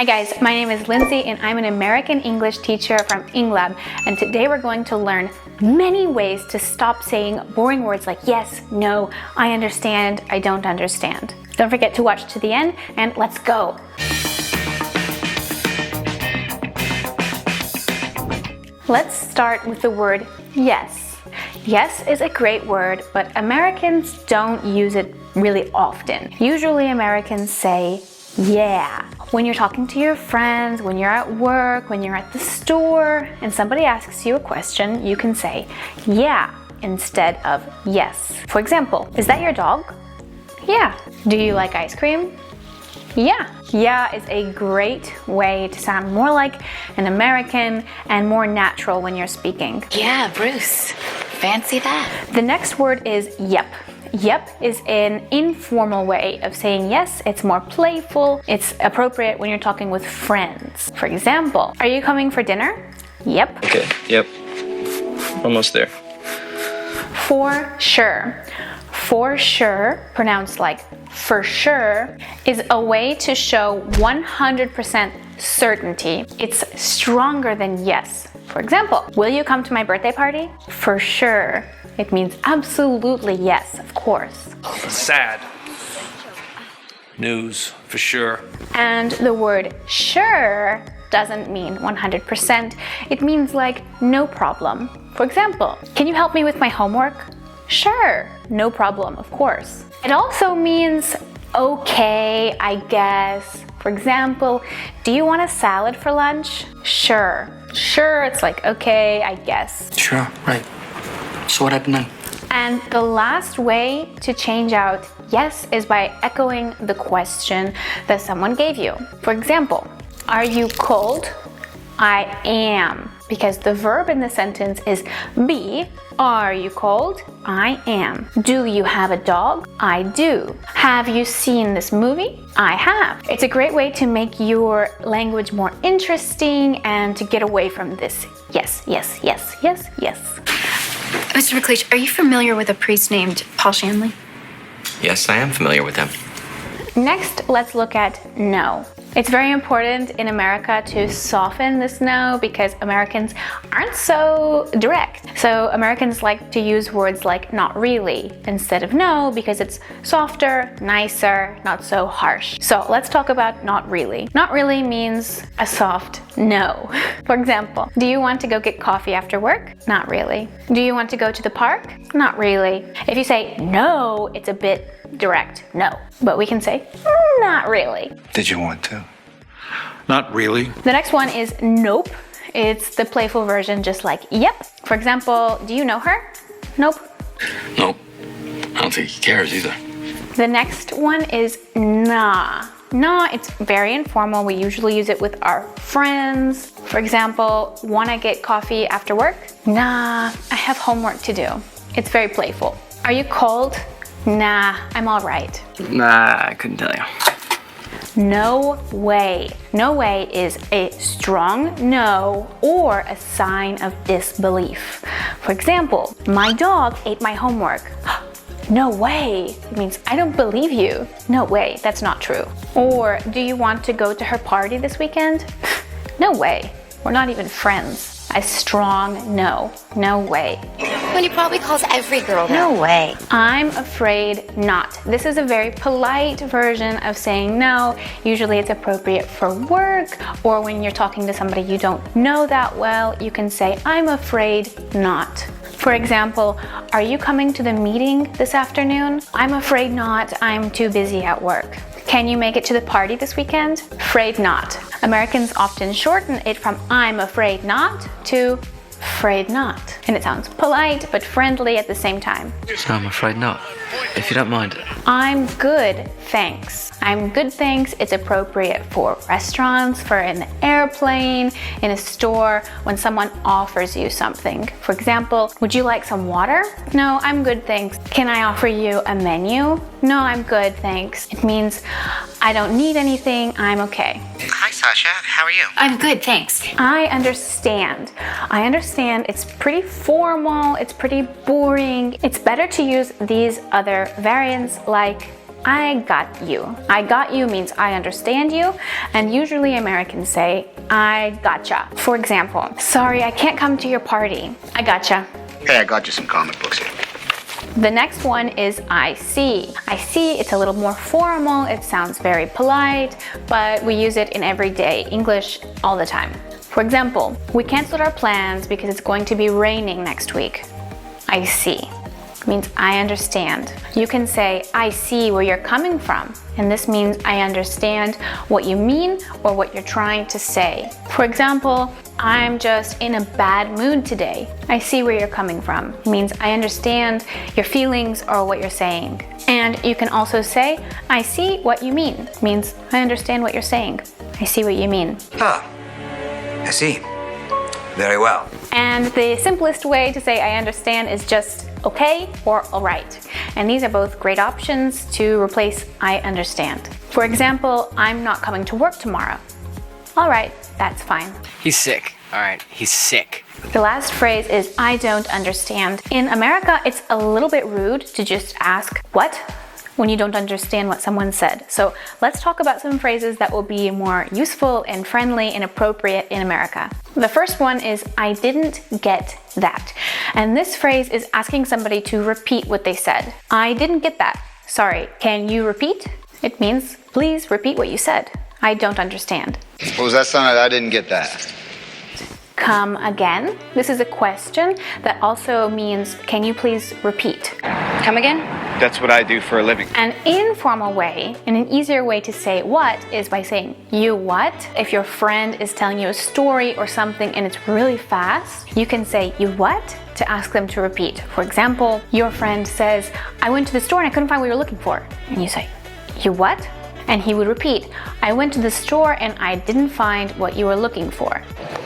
Hi guys, my name is Lindsay and I'm an American English teacher from EngLab, and today we're going to learn many ways to stop saying boring words like yes, no, I understand, I don't understand. Don't forget to watch to the end and let's go! Let's start with the word yes. Yes is a great word, but Americans don't use it really often. Usually Americans say yeah. When you're talking to your friends, when you're at work, when you're at the store, and somebody asks you a question, you can say yeah instead of yes. For example, is that your dog? Yeah. Do you like ice cream? Yeah. Yeah is a great way to sound more like an American and more natural when you're speaking. Yeah, Bruce. Fancy that. The next word is yep. Yep is an informal way of saying yes. It's more playful. It's appropriate when you're talking with friends. For example, are you coming for dinner? Yep. Okay, yep. Almost there. For sure. For sure, pronounced like for sure, is a way to show 100% certainty. It's stronger than yes. For example, will you come to my birthday party? For sure. It means absolutely yes, of course. Sad. News, for sure. And the word sure doesn't mean 100%. It means like no problem. For example, can you help me with my homework? Sure, no problem, of course. It also means okay, I guess. For example, do you want a salad for lunch? Sure. Sure, it's like okay, I guess. Sure, right. So what happened then? And the last way to change out yes is by echoing the question that someone gave you. For example, are you cold? I am. Because the verb in the sentence is be. Are you cold? I am. Do you have a dog? I do. Have you seen this movie? I have. It's a great way to make your language more interesting and to get away from this yes, yes, yes, yes, yes. Mr. McLeish, are you familiar with a priest named Paul Shanley? Yes, I am familiar with them. Next, let's look at no. It's very important in America to soften this no because Americans aren't so direct. So Americans like to use words like not really instead of no because it's softer, nicer, not so harsh. So let's talk about not really. Not really means a soft no. For example, do you want to go get coffee after work? Not really. Do you want to go to the park? Not really. If you say no, it's a bit direct, no. But we can say not really. Did you want to? Not really. The next one is nope. It's the playful version, just like yep. For example, do you know her? Nope. Nope. I don't think he cares either. The next one is nah. Nah, it's very informal. We usually use it with our friends. For example, wanna get coffee after work? Nah, I have homework to do. It's very playful. Are you cold? Nah, I'm all right. Nah, I couldn't tell you. No way. No way is a strong no or a sign of disbelief. For example, my dog ate my homework. No way. It means I don't believe you. No way, that's not true. Or do you want to go to her party this weekend? No way. We're not even friends. A strong no. No way. When he probably calls every girl that. No way. I'm afraid not. This is a very polite version of saying no. Usually it's appropriate for work or when you're talking to somebody you don't know that well, you can say, I'm afraid not. For example, are you coming to the meeting this afternoon? I'm afraid not. I'm too busy at work. Can you make it to the party this weekend? Afraid not. Americans often shorten it from I'm afraid not to afraid not. And it sounds polite but friendly at the same time. So I'm afraid not, if you don't mind. I'm good, thanks. I'm good, thanks. It's appropriate for restaurants, for an airplane, in a store, when someone offers you something. For example, would you like some water? No, I'm good, thanks. Can I offer you a menu? No, I'm good, thanks. It means I don't need anything, I'm okay. Hi, Sasha. How are you? I'm good, thanks. I understand. I understand it's pretty formal, it's pretty boring. It's better to use these other variants like I got you. I got you means I understand you, and usually Americans say, I gotcha. For example, sorry, I can't come to your party. I gotcha. Hey, I got you some comic books here. The next one is I see. I see, it's a little more formal, it sounds very polite, but we use it in everyday English all the time. For example, we canceled our plans because it's going to be raining next week. I see. Means I understand. You can say, I see where you're coming from, and this means I understand what you mean or what you're trying to say. For example, I'm just in a bad mood today. I see where you're coming from. It means I understand your feelings or what you're saying. And you can also say, I see what you mean. It means I understand what you're saying. I see what you mean. Ah, I see. Very well. And the simplest way to say I understand is just okay or alright. And these are both great options to replace I understand. For example, I'm not coming to work tomorrow. Alright, that's fine. He's sick. All right, he's sick. The last phrase is I don't understand. In America, it's a little bit rude to just ask what when you don't understand what someone said. So let's talk about some phrases that will be more useful and friendly and appropriate in America. The first one is I didn't get that. And this phrase is asking somebody to repeat what they said. I didn't get that. Sorry, can you repeat? It means please repeat what you said. I don't understand. What was that sound? I didn't get that. Come again. This is a question that also means can you please repeat? Come again? That's what I do for a living. An informal way and an easier way to say what is by saying you what. If your friend is telling you a story or something and it's really fast, you can say you what to ask them to repeat. For example, your friend says, I went to the store and I couldn't find what you were looking for. And you say, you what? And he would repeat, I went to the store and I didn't find what you were looking for.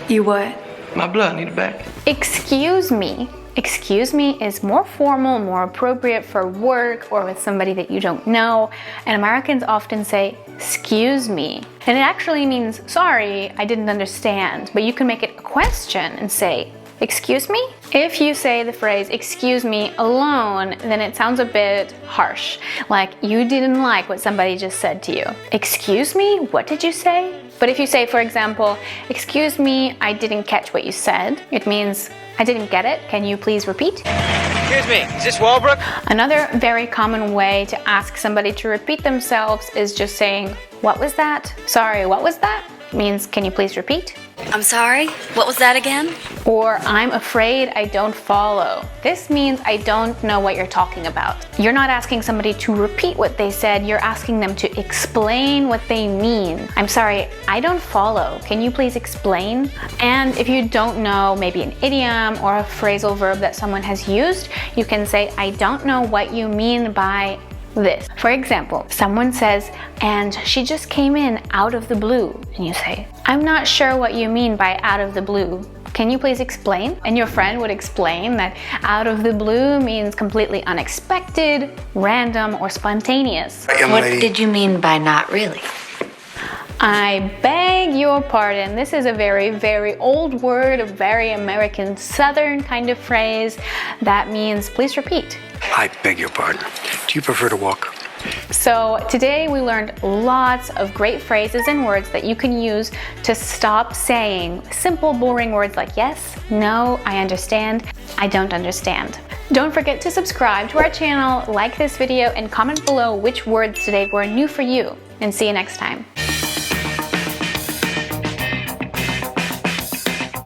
You what? My blood, need it back. Excuse me. Excuse me is more formal, more appropriate for work or with somebody that you don't know. And Americans often say, excuse me. And it actually means, sorry, I didn't understand. But you can make it a question and say, excuse me? If you say the phrase, excuse me, alone, then it sounds a bit harsh. Like you didn't like what somebody just said to you. Excuse me? What did you say? But if you say, for example, excuse me, I didn't catch what you said, it means, I didn't get it. Can you please repeat? Excuse me, is this Walbrook? Another very common way to ask somebody to repeat themselves is just saying, what was that? Sorry, what was that? Means, can you please repeat? I'm sorry? What was that again? Or I'm afraid I don't follow. This means I don't know what you're talking about. You're not asking somebody to repeat what they said, you're asking them to explain what they mean. I'm sorry, I don't follow. Can you please explain? And if you don't know maybe an idiom or a phrasal verb that someone has used, you can say, I don't know what you mean by this. For example, someone says, and she just came in out of the blue. And you say, I'm not sure what you mean by out of the blue. Can you please explain? And your friend would explain that out of the blue means completely unexpected, random, or spontaneous. What did you mean by not really? I beg your pardon. This is a very, very old word, a very American Southern kind of phrase that means please repeat. I beg your pardon. Do you prefer to walk? So today we learned lots of great phrases and words that you can use to stop saying simple, boring words like yes, no, I understand, I don't understand. Don't forget to subscribe to our channel, like this video, and comment below which words today were new for you. And see you next time.